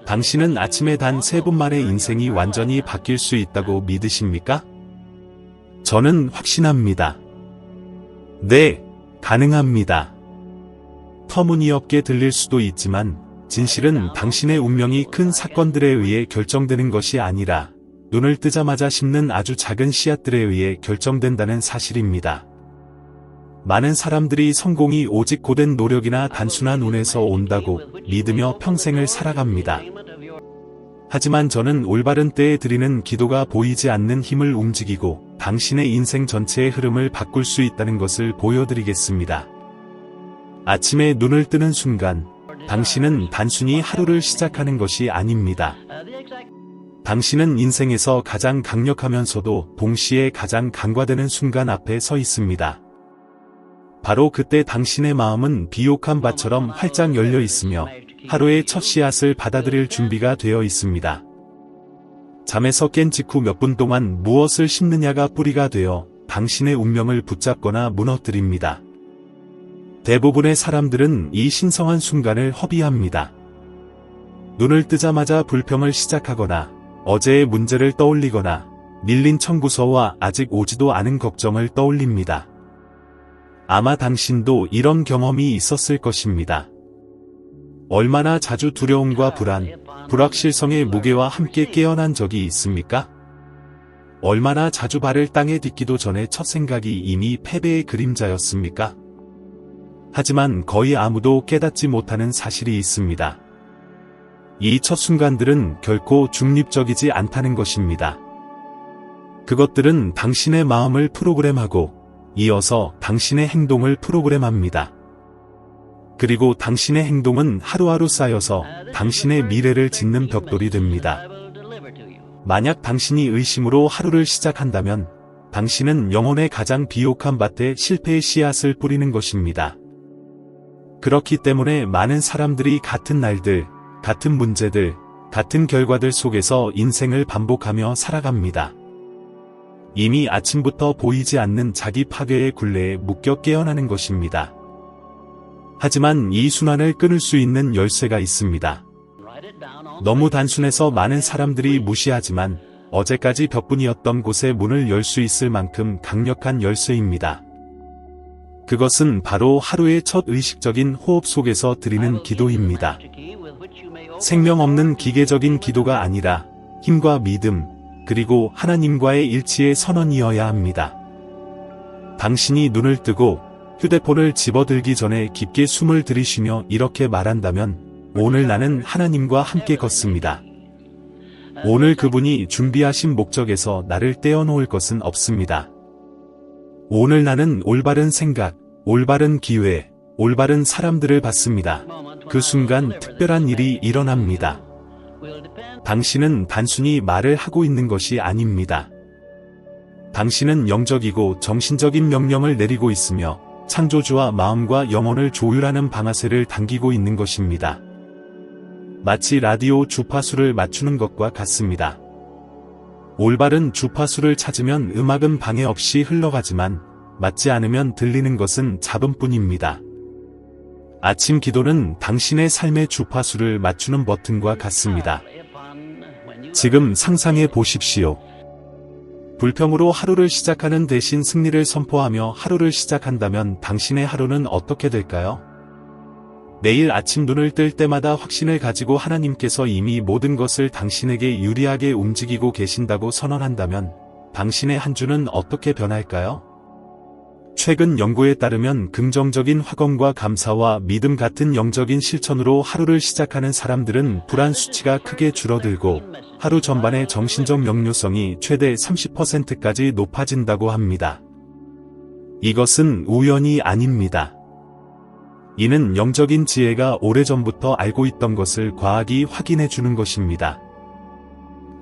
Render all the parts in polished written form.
당신은 아침에 단 3분 만에 인생이 완전히 바뀔 수 있다고 믿으십니까? 저는 확신합니다. 네, 가능합니다. 터무니없게 들릴 수도 있지만 진실은 당신의 운명이 큰 사건들에 의해 결정되는 것이 아니라 눈을 뜨자마자 심는 아주 작은 씨앗들에 의해 결정된다는 사실입니다. 많은 사람들이 성공이 오직 고된 노력이나 단순한 운에서 온다고 믿으며 평생을 살아갑니다. 하지만 저는 올바른 때에 드리는 기도가 보이지 않는 힘을 움직이고 당신의 인생 전체의 흐름을 바꿀 수 있다는 것을 보여드리겠습니다. 아침에 눈을 뜨는 순간, 당신은 단순히 하루를 시작하는 것이 아닙니다. 당신은 인생에서 가장 강력하면서도 동시에 가장 간과되는 순간 앞에 서 있습니다. 바로 그때 당신의 마음은 비옥한 밭처럼 활짝 열려 있으며 하루의 첫 씨앗을 받아들일 준비가 되어 있습니다. 잠에서 깬 직후 몇 분 동안 무엇을 심느냐가 뿌리가 되어 당신의 운명을 붙잡거나 무너뜨립니다. 대부분의 사람들은 이 신성한 순간을 허비합니다. 눈을 뜨자마자 불평을 시작하거나 어제의 문제를 떠올리거나 밀린 청구서와 아직 오지도 않은 걱정을 떠올립니다. 아마 당신도 이런 경험이 있었을 것입니다. 얼마나 자주 두려움과 불안, 불확실성의 무게와 함께 깨어난 적이 있습니까? 얼마나 자주 발을 땅에 딛기도 전에 첫 생각이 이미 패배의 그림자였습니까? 하지만 거의 아무도 깨닫지 못하는 사실이 있습니다. 이 첫 순간들은 결코 중립적이지 않다는 것입니다. 그것들은 당신의 마음을 프로그램하고 이어서 당신의 행동을 프로그램합니다. 그리고 당신의 행동은 하루하루 쌓여서 당신의 미래를 짓는 벽돌이 됩니다. 만약 당신이 의심으로 하루를 시작한다면 당신은 영혼의 가장 비옥한 밭에 실패의 씨앗을 뿌리는 것입니다. 그렇기 때문에 많은 사람들이 같은 날들, 같은 문제들, 같은 결과들 속에서 인생을 반복하며 살아갑니다. 이미 아침부터 보이지 않는 자기 파괴의 굴레에 묶여 깨어나는 것입니다. 하지만 이 순환을 끊을 수 있는 열쇠가 있습니다. 너무 단순해서 많은 사람들이 무시하지만 어제까지 벽뿐이었던 곳에 문을 열 수 있을 만큼 강력한 열쇠입니다. 그것은 바로 하루의 첫 의식적인 호흡 속에서 드리는 기도입니다. 생명 없는 기계적인 기도가 아니라 힘과 믿음, 그리고 하나님과의 일치의 선언이어야 합니다. 당신이 눈을 뜨고 휴대폰을 집어들기 전에 깊게 숨을 들이쉬며 이렇게 말한다면 오늘 나는 하나님과 함께 걷습니다. 오늘 그분이 준비하신 목적에서 나를 떼어놓을 것은 없습니다. 오늘 나는 올바른 생각, 올바른 기회, 올바른 사람들을 받습니다. 그 순간 특별한 일이 일어납니다. 당신은 단순히 말을 하고 있는 것이 아닙니다. 당신은 영적이고 정신적인 명령을 내리고 있으며 창조주와 마음과 영혼을 조율하는 방아쇠를 당기고 있는 것입니다. 마치 라디오 주파수를 맞추는 것과 같습니다. 올바른 주파수를 찾으면 음악은 방해 없이 흘러가지만 맞지 않으면 들리는 것은 잡음뿐입니다. 아침 기도는 당신의 삶의 주파수를 맞추는 버튼과 같습니다. 지금 상상해 보십시오. 불평으로 하루를 시작하는 대신 승리를 선포하며 하루를 시작한다면 당신의 하루는 어떻게 될까요? 매일 아침 눈을 뜰 때마다 확신을 가지고 하나님께서 이미 모든 것을 당신에게 유리하게 움직이고 계신다고 선언한다면 당신의 한 주는 어떻게 변할까요? 최근 연구에 따르면 긍정적인 확언과 감사와 믿음 같은 영적인 실천으로 하루를 시작하는 사람들은 불안 수치가 크게 줄어들고 하루 전반의 정신적 명료성이 최대 30%까지 높아진다고 합니다. 이것은 우연이 아닙니다. 이는 영적인 지혜가 오래전부터 알고 있던 것을 과학이 확인해 주는 것입니다.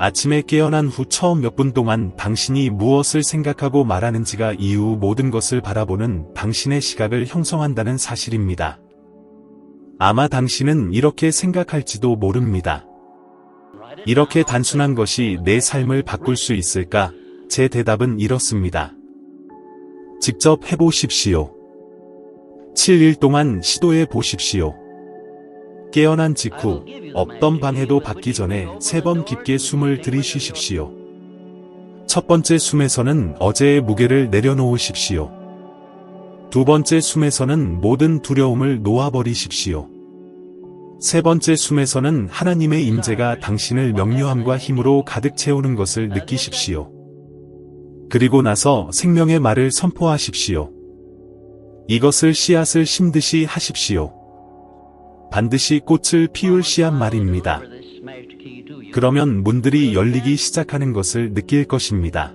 아침에 깨어난 후 처음 몇 분 동안 당신이 무엇을 생각하고 말하는지가 이후 모든 것을 바라보는 당신의 시각을 형성한다는 사실입니다. 아마 당신은 이렇게 생각할지도 모릅니다. 이렇게 단순한 것이 내 삶을 바꿀 수 있을까? 제 대답은 이렇습니다. 직접 해보십시오. 7일 동안 시도해 보십시오. 깨어난 직후 어떤 방해도 받기 전에 3번 깊게 숨을 들이쉬십시오. 첫 번째 숨에서는 어제의 무게를 내려놓으십시오. 두 번째 숨에서는 모든 두려움을 놓아버리십시오. 세 번째 숨에서는 하나님의 임재가 당신을 명료함과 힘으로 가득 채우는 것을 느끼십시오. 그리고 나서 생명의 말을 선포하십시오. 이것을 씨앗을 심듯이 하십시오. 반드시 꽃을 피울 씨앗 말입니다. 그러면 문들이 열리기 시작하는 것을 느낄 것입니다.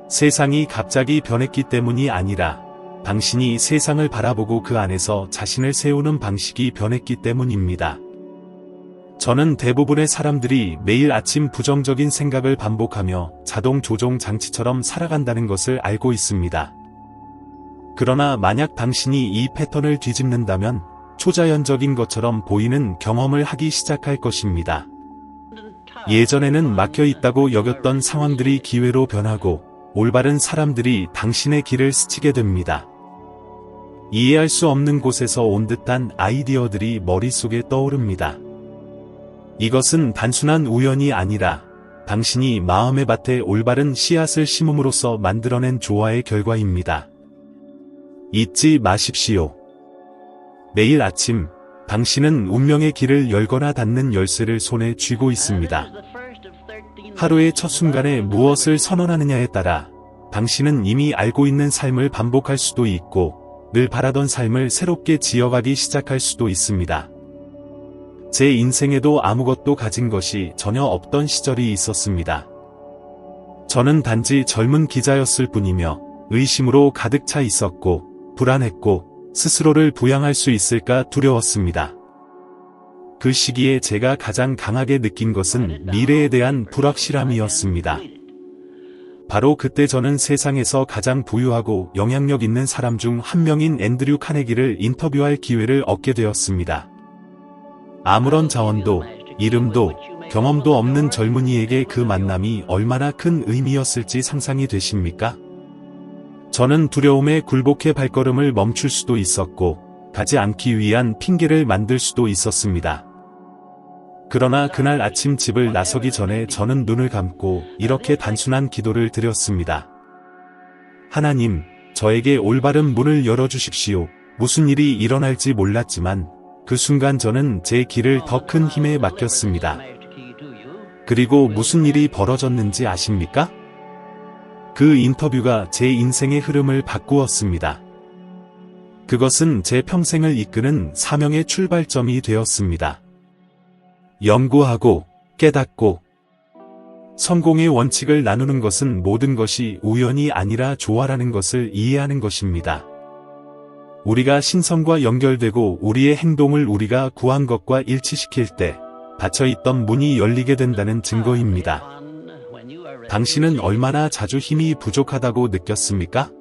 세상이 갑자기 변했기 때문이 아니라 당신이 세상을 바라보고 그 안에서 자신을 세우는 방식이 변했기 때문입니다. 저는 대부분의 사람들이 매일 아침 부정적인 생각을 반복하며 자동 조종 장치처럼 살아간다는 것을 알고 있습니다. 그러나 만약 당신이 이 패턴을 뒤집는다면 초자연적인 것처럼 보이는 경험을 하기 시작할 것입니다. 예전에는 막혀 있다고 여겼던 상황들이 기회로 변하고 올바른 사람들이 당신의 길을 스치게 됩니다. 이해할 수 없는 곳에서 온 듯한 아이디어들이 머릿속에 떠오릅니다. 이것은 단순한 우연이 아니라 당신이 마음의 밭에 올바른 씨앗을 심음으로써 만들어낸 조화의 결과입니다. 잊지 마십시오. 매일 아침 당신은 운명의 길을 열거나 닫는 열쇠를 손에 쥐고 있습니다. 하루의 첫 순간에 무엇을 선언하느냐에 따라 당신은 이미 알고 있는 삶을 반복할 수도 있고 늘 바라던 삶을 새롭게 지어가기 시작할 수도 있습니다. 제 인생에도 아무것도 가진 것이 전혀 없던 시절이 있었습니다. 저는 단지 젊은 기자였을 뿐이며 의심으로 가득 차 있었고 불안했고 스스로를 부양할 수 있을까 두려웠습니다. 그 시기에 제가 가장 강하게 느낀 것은 미래에 대한 불확실함이었습니다. 바로 그때 저는 세상에서 가장 부유하고 영향력 있는 사람 중 한 명인 앤드류 카네기를 인터뷰할 기회를 얻게 되었습니다. 아무런 자원도, 이름도, 경험도 없는 젊은이에게 그 만남이 얼마나 큰 의미였을지 상상이 되십니까? 저는 두려움에 굴복해 발걸음을 멈출 수도 있었고, 가지 않기 위한 핑계를 만들 수도 있었습니다. 그러나 그날 아침 집을 나서기 전에 저는 눈을 감고 이렇게 단순한 기도를 드렸습니다. 하나님, 저에게 올바른 문을 열어주십시오. 무슨 일이 일어날지 몰랐지만 그 순간 저는 제 길을 더 큰 힘에 맡겼습니다. 그리고 무슨 일이 벌어졌는지 아십니까? 그 인터뷰가 제 인생의 흐름을 바꾸었습니다. 그것은 제 평생을 이끄는 사명의 출발점이 되었습니다. 연구하고 깨닫고 성공의 원칙을 나누는 것은 모든 것이 우연이 아니라 조화라는 것을 이해하는 것입니다. 우리가 신성과 연결되고 우리의 행동을 우리가 구한 것과 일치시킬 때 닫혀있던 문이 열리게 된다는 증거입니다. 당신은 얼마나 자주 힘이 부족하다고 느꼈습니까?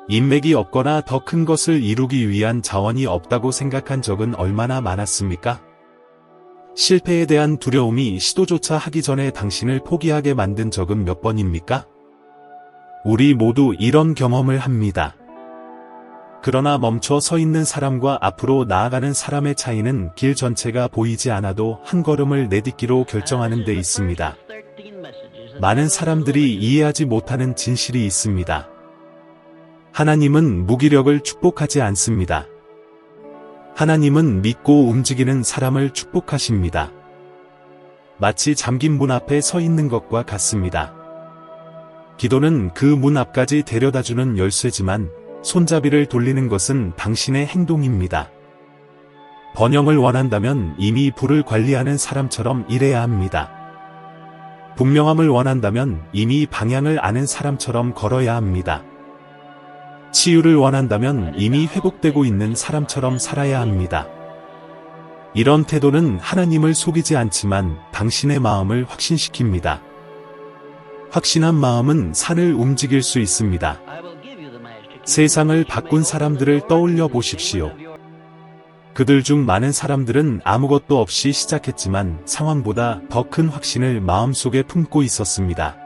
인맥이 없거나 더 큰 것을 이루기 위한 자원이 없다고 생각한 적은 얼마나 많았습니까? 실패에 대한 두려움이 시도조차 하기 전에 당신을 포기하게 만든 적은 몇 번입니까? 우리 모두 이런 경험을 합니다. 그러나 멈춰 서 있는 사람과 앞으로 나아가는 사람의 차이는 길 전체가 보이지 않아도 한 걸음을 내딛기로 결정하는 데 있습니다. 많은 사람들이 이해하지 못하는 진실이 있습니다. 하나님은 무기력을 축복하지 않습니다. 하나님은 믿고 움직이는 사람을 축복하십니다. 마치 잠긴 문 앞에 서 있는 것과 같습니다. 기도는 그 문 앞까지 데려다주는 열쇠지만 손잡이를 돌리는 것은 당신의 행동입니다. 번영을 원한다면 이미 불을 관리하는 사람처럼 일해야 합니다. 분명함을 원한다면 이미 방향을 아는 사람처럼 걸어야 합니다. 치유를 원한다면 이미 회복되고 있는 사람처럼 살아야 합니다. 이런 태도는 하나님을 속이지 않지만 당신의 마음을 확신시킵니다. 확신한 마음은 산을 움직일 수 있습니다. 세상을 바꾼 사람들을 떠올려 보십시오. 그들 중 많은 사람들은 아무것도 없이 시작했지만 상황보다 더 큰 확신을 마음속에 품고 있었습니다.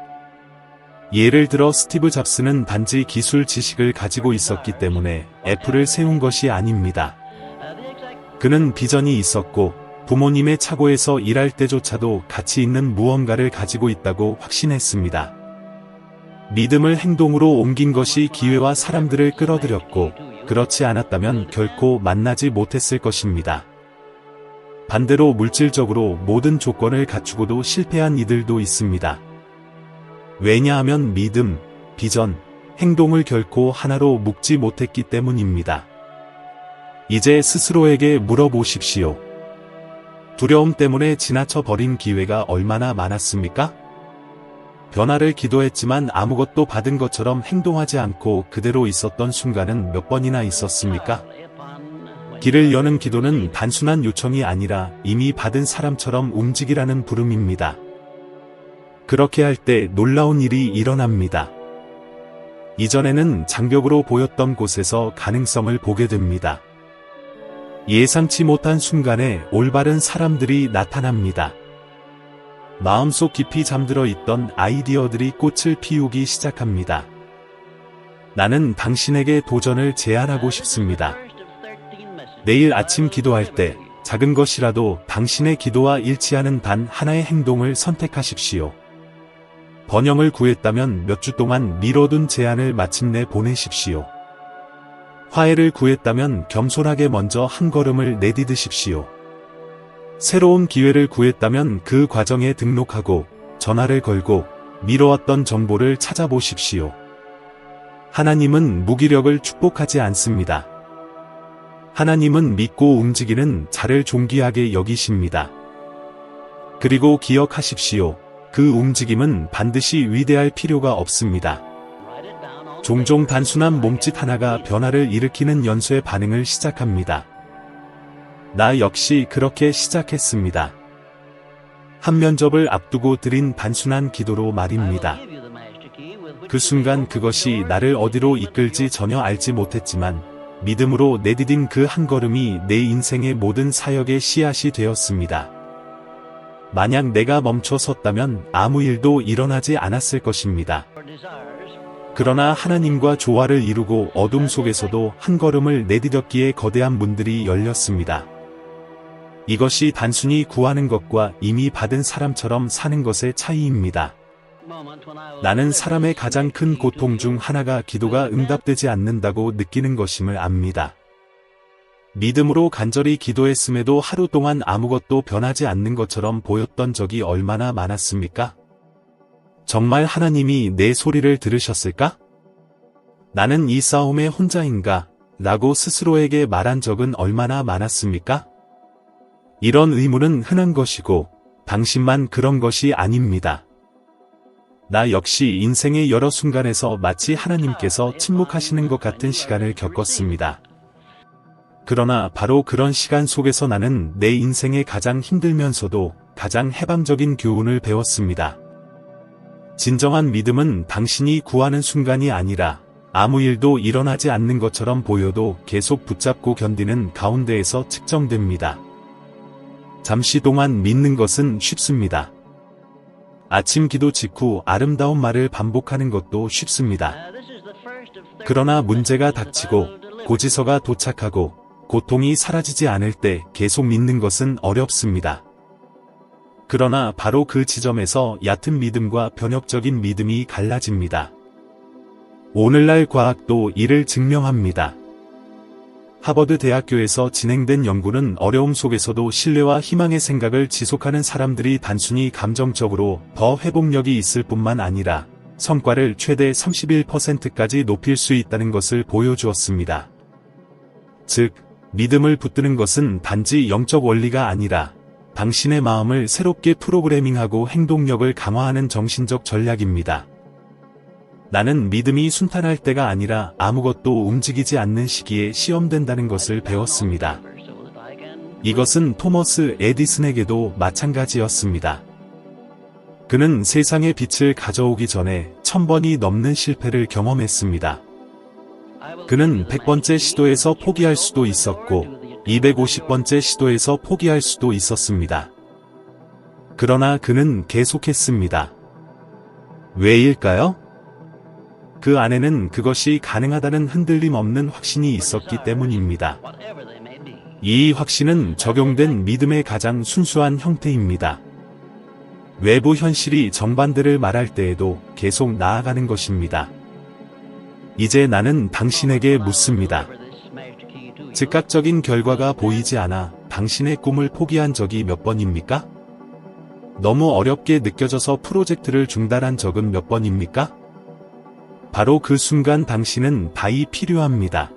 예를 들어 스티브 잡스는 단지 기술 지식을 가지고 있었기 때문에 애플을 세운 것이 아닙니다. 그는 비전이 있었고 부모님의 차고에서 일할 때조차도 가치 있는 무언가를 가지고 있다고 확신했습니다. 믿음을 행동으로 옮긴 것이 기회와 사람들을 끌어들였고 그렇지 않았다면 결코 만나지 못했을 것입니다. 반대로 물질적으로 모든 조건을 갖추고도 실패한 이들도 있습니다. 왜냐하면 믿음, 비전, 행동을 결코 하나로 묶지 못했기 때문입니다. 이제 스스로에게 물어보십시오. 두려움 때문에 지나쳐 버린 기회가 얼마나 많았습니까? 변화를 기도했지만 아무것도 받은 것처럼 행동하지 않고 그대로 있었던 순간은 몇 번이나 있었습니까? 길을 여는 기도는 단순한 요청이 아니라 이미 받은 사람처럼 움직이라는 부름입니다. 그렇게 할 때 놀라운 일이 일어납니다. 이전에는 장벽으로 보였던 곳에서 가능성을 보게 됩니다. 예상치 못한 순간에 올바른 사람들이 나타납니다. 마음속 깊이 잠들어 있던 아이디어들이 꽃을 피우기 시작합니다. 나는 당신에게 도전을 제안하고 싶습니다. 내일 아침 기도할 때 작은 것이라도 당신의 기도와 일치하는 단 하나의 행동을 선택하십시오. 번영을 구했다면 몇 주 동안 미뤄둔 제안을 마침내 보내십시오. 화해를 구했다면 겸손하게 먼저 한 걸음을 내디디십시오. 새로운 기회를 구했다면 그 과정에 등록하고 전화를 걸고 미뤄왔던 정보를 찾아보십시오. 하나님은 무기력을 축복하지 않습니다. 하나님은 믿고 움직이는 자를 존귀하게 여기십니다. 그리고 기억하십시오. 그 움직임은 반드시 위대할 필요가 없습니다. 종종 단순한 몸짓 하나가 변화를 일으키는 연쇄 반응을 시작합니다. 나 역시 그렇게 시작했습니다. 한 면접을 앞두고 드린 단순한 기도로 말입니다. 그 순간 그것이 나를 어디로 이끌지 전혀 알지 못했지만 믿음으로 내디딘 그 한 걸음이 내 인생의 모든 사역의 씨앗이 되었습니다. 만약 내가 멈춰 섰다면 아무 일도 일어나지 않았을 것입니다. 그러나 하나님과 조화를 이루고 어둠 속에서도 한 걸음을 내디뎠기에 거대한 문들이 열렸습니다. 이것이 단순히 구하는 것과 이미 받은 사람처럼 사는 것의 차이입니다. 나는 사람의 가장 큰 고통 중 하나가 기도가 응답되지 않는다고 느끼는 것임을 압니다. 믿음으로 간절히 기도했음에도 하루 동안 아무것도 변하지 않는 것처럼 보였던 적이 얼마나 많았습니까? 정말 하나님이 내 소리를 들으셨을까? 나는 이 싸움에 혼자인가? 라고 스스로에게 말한 적은 얼마나 많았습니까? 이런 의문은 흔한 것이고 당신만 그런 것이 아닙니다. 나 역시 인생의 여러 순간에서 마치 하나님께서 침묵하시는 것 같은 시간을 겪었습니다. 그러나 바로 그런 시간 속에서 나는 내 인생의 가장 힘들면서도 가장 해방적인 교훈을 배웠습니다. 진정한 믿음은 당신이 구하는 순간이 아니라 아무 일도 일어나지 않는 것처럼 보여도 계속 붙잡고 견디는 가운데에서 측정됩니다. 잠시 동안 믿는 것은 쉽습니다. 아침 기도 직후 아름다운 말을 반복하는 것도 쉽습니다. 그러나 문제가 닥치고 고지서가 도착하고 고통이 사라지지 않을 때 계속 믿는 것은 어렵습니다. 그러나 바로 그 지점에서 얕은 믿음과 변혁적인 믿음이 갈라집니다. 오늘날 과학도 이를 증명합니다. 하버드 대학교에서 진행된 연구는 어려움 속에서도 신뢰와 희망의 생각을 지속하는 사람들이 단순히 감정적으로 더 회복력이 있을 뿐만 아니라 성과를 최대 31%까지 높일 수 있다는 것을 보여주었습니다. 즉, 믿음을 붙드는 것은 단지 영적 원리가 아니라 당신의 마음을 새롭게 프로그래밍하고 행동력을 강화하는 정신적 전략입니다. 나는 믿음이 순탄할 때가 아니라 아무것도 움직이지 않는 시기에 시험된다는 것을 배웠습니다. 이것은 토머스 에디슨에게도 마찬가지였습니다. 그는 세상에 빛을 가져오기 전에 1000번이 넘는 실패를 경험했습니다. 그는 100번째 시도에서 포기할 수도 있었고 250번째 시도에서 포기할 수도 있었습니다. 그러나 그는 계속했습니다. 왜일까요? 그 안에는 그것이 가능하다는 흔들림 없는 확신이 있었기 때문입니다. 이 확신은 적용된 믿음의 가장 순수한 형태입니다. 외부 현실이 정반대를 말할 때에도 계속 나아가는 것입니다. 이제 나는 당신에게 묻습니다. 즉각적인 결과가 보이지 않아 당신의 꿈을 포기한 적이 몇 번입니까? 너무 어렵게 느껴져서 프로젝트를 중단한 적은 몇 번입니까? 바로 그 순간 당신은 다이 필요합니다.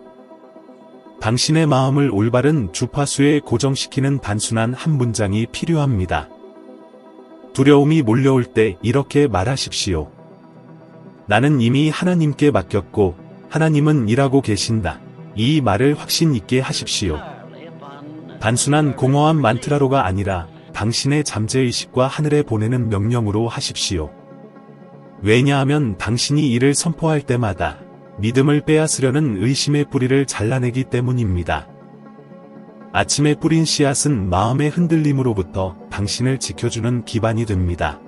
당신의 마음을 올바른 주파수에 고정시키는 단순한 한 문장이 필요합니다. 두려움이 몰려올 때 이렇게 말하십시오. 나는 이미 하나님께 맡겼고 하나님은 일하고 계신다. 이 말을 확신 있게 하십시오. 단순한 공허한 만트라로가 아니라 당신의 잠재의식과 하늘에 보내는 명령으로 하십시오. 왜냐하면 당신이 이를 선포할 때마다 믿음을 빼앗으려는 의심의 뿌리를 잘라내기 때문입니다. 아침에 뿌린 씨앗은 마음의 흔들림으로부터 당신을 지켜주는 기반이 됩니다.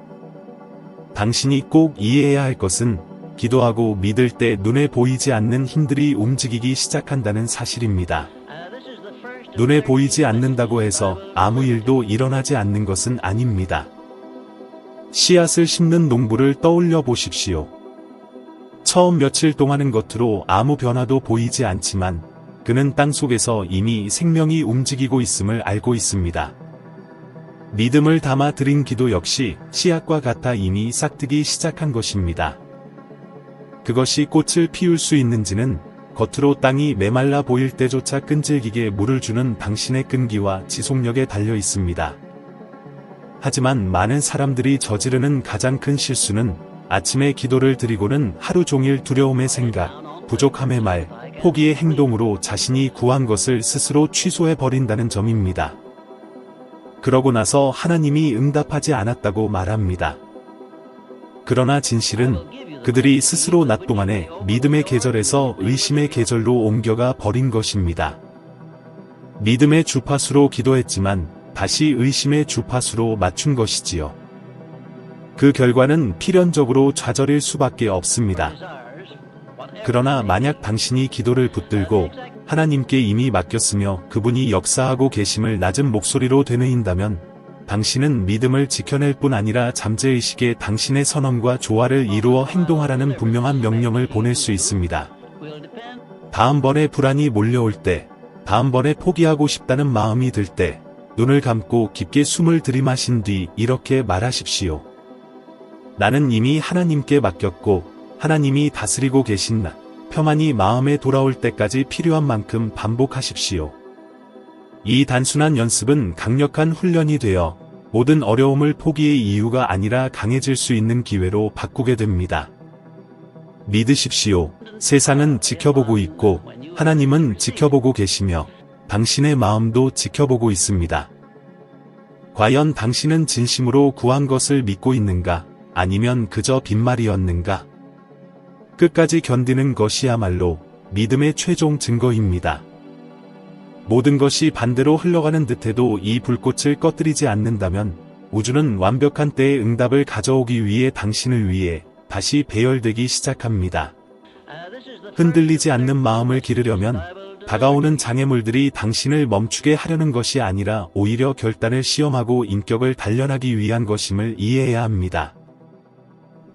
당신이 꼭 이해해야 할 것은 기도하고 믿을 때 눈에 보이지 않는 힘들이 움직이기 시작한다는 사실입니다. 눈에 보이지 않는다고 해서 아무 일도 일어나지 않는 것은 아닙니다. 씨앗을 심는 농부를 떠올려 보십시오. 처음 며칠 동안은 겉으로 아무 변화도 보이지 않지만 그는 땅속에서 이미 생명이 움직이고 있음을 알고 있습니다. 믿음을 담아 드린 기도 역시 씨앗과 같아 이미 싹트기 시작한 것입니다. 그것이 꽃을 피울 수 있는지는 겉으로 땅이 메말라 보일 때조차 끈질기게 물을 주는 당신의 끈기와 지속력에 달려 있습니다. 하지만 많은 사람들이 저지르는 가장 큰 실수는 아침에 기도를 드리고는 하루 종일 두려움의 생각, 부족함의 말, 포기의 행동으로 자신이 구한 것을 스스로 취소해버린다는 점입니다. 그러고 나서 하나님이 응답하지 않았다고 말합니다. 그러나 진실은 그들이 스스로 낮 동안에 믿음의 계절에서 의심의 계절로 옮겨가 버린 것입니다. 믿음의 주파수로 기도했지만 다시 의심의 주파수로 맞춘 것이지요. 그 결과는 필연적으로 좌절일 수밖에 없습니다. 그러나 만약 당신이 기도를 붙들고 하나님께 이미 맡겼으며 그분이 역사하고 계심을 낮은 목소리로 되뇌인다면 당신은 믿음을 지켜낼 뿐 아니라 잠재의식에 당신의 선언과 조화를 이루어 행동하라는 분명한 명령을 보낼 수 있습니다. 다음번에 불안이 몰려올 때, 다음번에 포기하고 싶다는 마음이 들 때, 눈을 감고 깊게 숨을 들이마신 뒤 이렇게 말하십시오. 나는 이미 하나님께 맡겼고 하나님이 다스리고 계신다. 평안이 마음에 돌아올 때까지 필요한 만큼 반복하십시오. 이 단순한 연습은 강력한 훈련이 되어 모든 어려움을 포기의 이유가 아니라 강해질 수 있는 기회로 바꾸게 됩니다. 믿으십시오. 세상은 지켜보고 있고 하나님은 지켜보고 계시며 당신의 마음도 지켜보고 있습니다. 과연 당신은 진심으로 구한 것을 믿고 있는가? 아니면 그저 빈말이었는가? 끝까지 견디는 것이야말로 믿음의 최종 증거입니다. 모든 것이 반대로 흘러가는 듯해도 이 불꽃을 꺼뜨리지 않는다면 우주는 완벽한 때의 응답을 가져오기 위해 당신을 위해 다시 배열되기 시작합니다. 흔들리지 않는 마음을 기르려면 다가오는 장애물들이 당신을 멈추게 하려는 것이 아니라 오히려 결단을 시험하고 인격을 단련하기 위한 것임을 이해해야 합니다.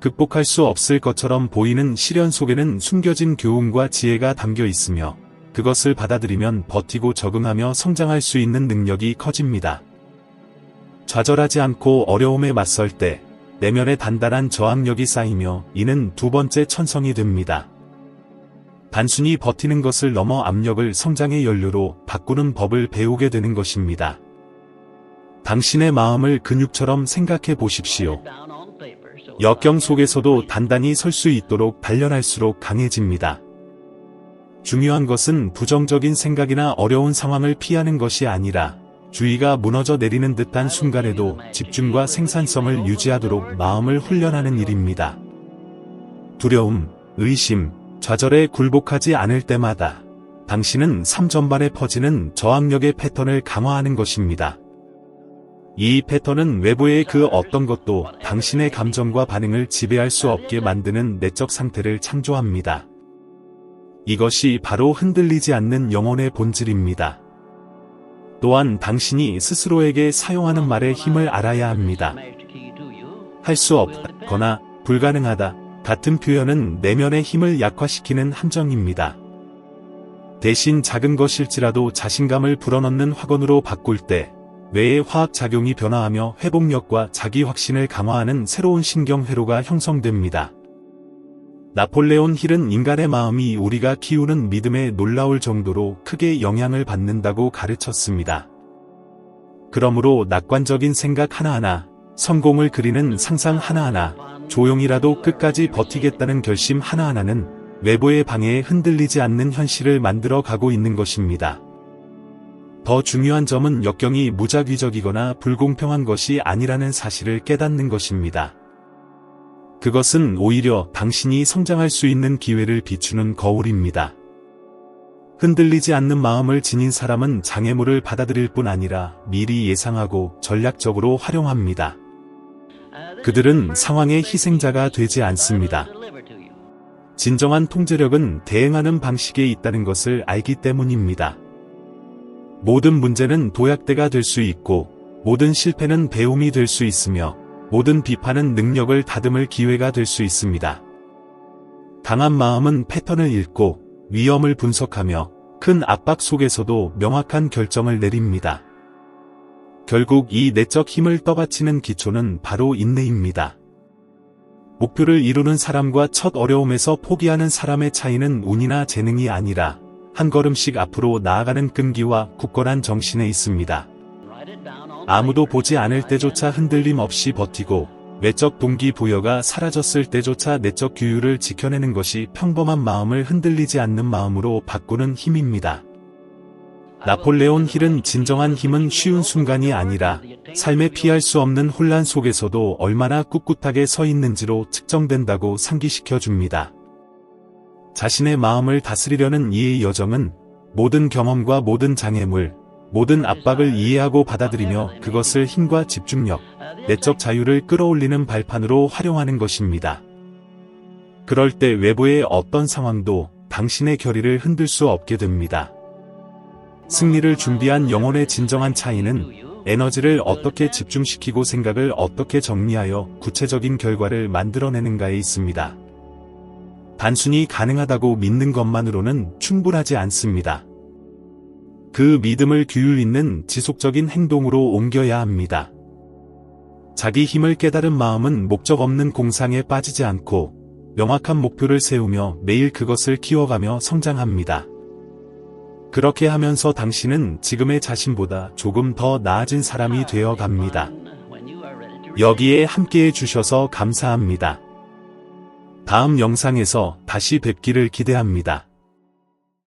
극복할 수 없을 것처럼 보이는 시련 속에는 숨겨진 교훈과 지혜가 담겨 있으며 그것을 받아들이면 버티고 적응하며 성장할 수 있는 능력이 커집니다. 좌절하지 않고 어려움에 맞설 때 내면에 단단한 저항력이 쌓이며 이는 두 번째 천성이 됩니다. 단순히 버티는 것을 넘어 압력을 성장의 연료로 바꾸는 법을 배우게 되는 것입니다. 당신의 마음을 근육처럼 생각해 보십시오. 역경 속에서도 단단히 설 수 있도록 단련할수록 강해집니다. 중요한 것은 부정적인 생각이나 어려운 상황을 피하는 것이 아니라 주의가 무너져 내리는 듯한 순간에도 집중과 생산성을 유지하도록 마음을 훈련하는 일입니다. 두려움, 의심, 좌절에 굴복하지 않을 때마다 당신은 삶 전반에 퍼지는 저항력의 패턴을 강화하는 것입니다. 이 패턴은 외부의 그 어떤 것도 당신의 감정과 반응을 지배할 수 없게 만드는 내적 상태를 창조합니다. 이것이 바로 흔들리지 않는 영혼의 본질입니다. 또한 당신이 스스로에게 사용하는 말의 힘을 알아야 합니다. 할 수 없거나 불가능하다 같은 표현은 내면의 힘을 약화시키는 함정입니다. 대신 작은 것일지라도 자신감을 불어넣는 확언으로 바꿀 때 뇌의 화학작용이 변화하며 회복력과 자기 확신을 강화하는 새로운 신경회로가 형성됩니다. 나폴레온 힐은 인간의 마음이 우리가 키우는 믿음에 놀라울 정도로 크게 영향을 받는다고 가르쳤습니다. 그러므로 낙관적인 생각 하나하나, 성공을 그리는 상상 하나하나, 조용히라도 끝까지 버티겠다는 결심 하나하나는 외부의 방해에 흔들리지 않는 현실을 만들어 가고 있는 것입니다. 더 중요한 점은 역경이 무작위적이거나 불공평한 것이 아니라는 사실을 깨닫는 것입니다. 그것은 오히려 당신이 성장할 수 있는 기회를 비추는 거울입니다. 흔들리지 않는 마음을 지닌 사람은 장애물을 받아들일 뿐 아니라 미리 예상하고 전략적으로 활용합니다. 그들은 상황의 희생자가 되지 않습니다. 진정한 통제력은 대응하는 방식에 있다는 것을 알기 때문입니다. 모든 문제는 도약대가 될 수 있고, 모든 실패는 배움이 될 수 있으며, 모든 비판은 능력을 다듬을 기회가 될 수 있습니다. 강한 마음은 패턴을 읽고, 위험을 분석하며, 큰 압박 속에서도 명확한 결정을 내립니다. 결국 이 내적 힘을 떠받치는 기초는 바로 인내입니다. 목표를 이루는 사람과 첫 어려움에서 포기하는 사람의 차이는 운이나 재능이 아니라 한 걸음씩 앞으로 나아가는 끈기와 굳건한 정신에 있습니다. 아무도 보지 않을 때조차 흔들림 없이 버티고 외적 동기부여가 사라졌을 때조차 내적 규율을 지켜내는 것이 평범한 마음을 흔들리지 않는 마음으로 바꾸는 힘입니다. 나폴레온 힐은 진정한 힘은 쉬운 순간이 아니라 삶에 피할 수 없는 혼란 속에서도 얼마나 꿋꿋하게 서 있는지로 측정된다고 상기시켜 줍니다. 자신의 마음을 다스리려는 이의 여정은 모든 경험과 모든 장애물, 모든 압박을 이해하고 받아들이며 그것을 힘과 집중력, 내적 자유를 끌어올리는 발판으로 활용하는 것입니다. 그럴 때 외부의 어떤 상황도 당신의 결의를 흔들 수 없게 됩니다. 승리를 준비한 영혼의 진정한 차이는 에너지를 어떻게 집중시키고 생각을 어떻게 정리하여 구체적인 결과를 만들어내는가에 있습니다. 단순히 가능하다고 믿는 것만으로는 충분하지 않습니다. 그 믿음을 규율 있는 지속적인 행동으로 옮겨야 합니다. 자기 힘을 깨달은 마음은 목적 없는 공상에 빠지지 않고 명확한 목표를 세우며 매일 그것을 키워가며 성장합니다. 그렇게 하면서 당신은 지금의 자신보다 조금 더 나아진 사람이 되어 갑니다. 여기에 함께해 주셔서 감사합니다. 다음 영상에서 다시 뵙기를 기대합니다.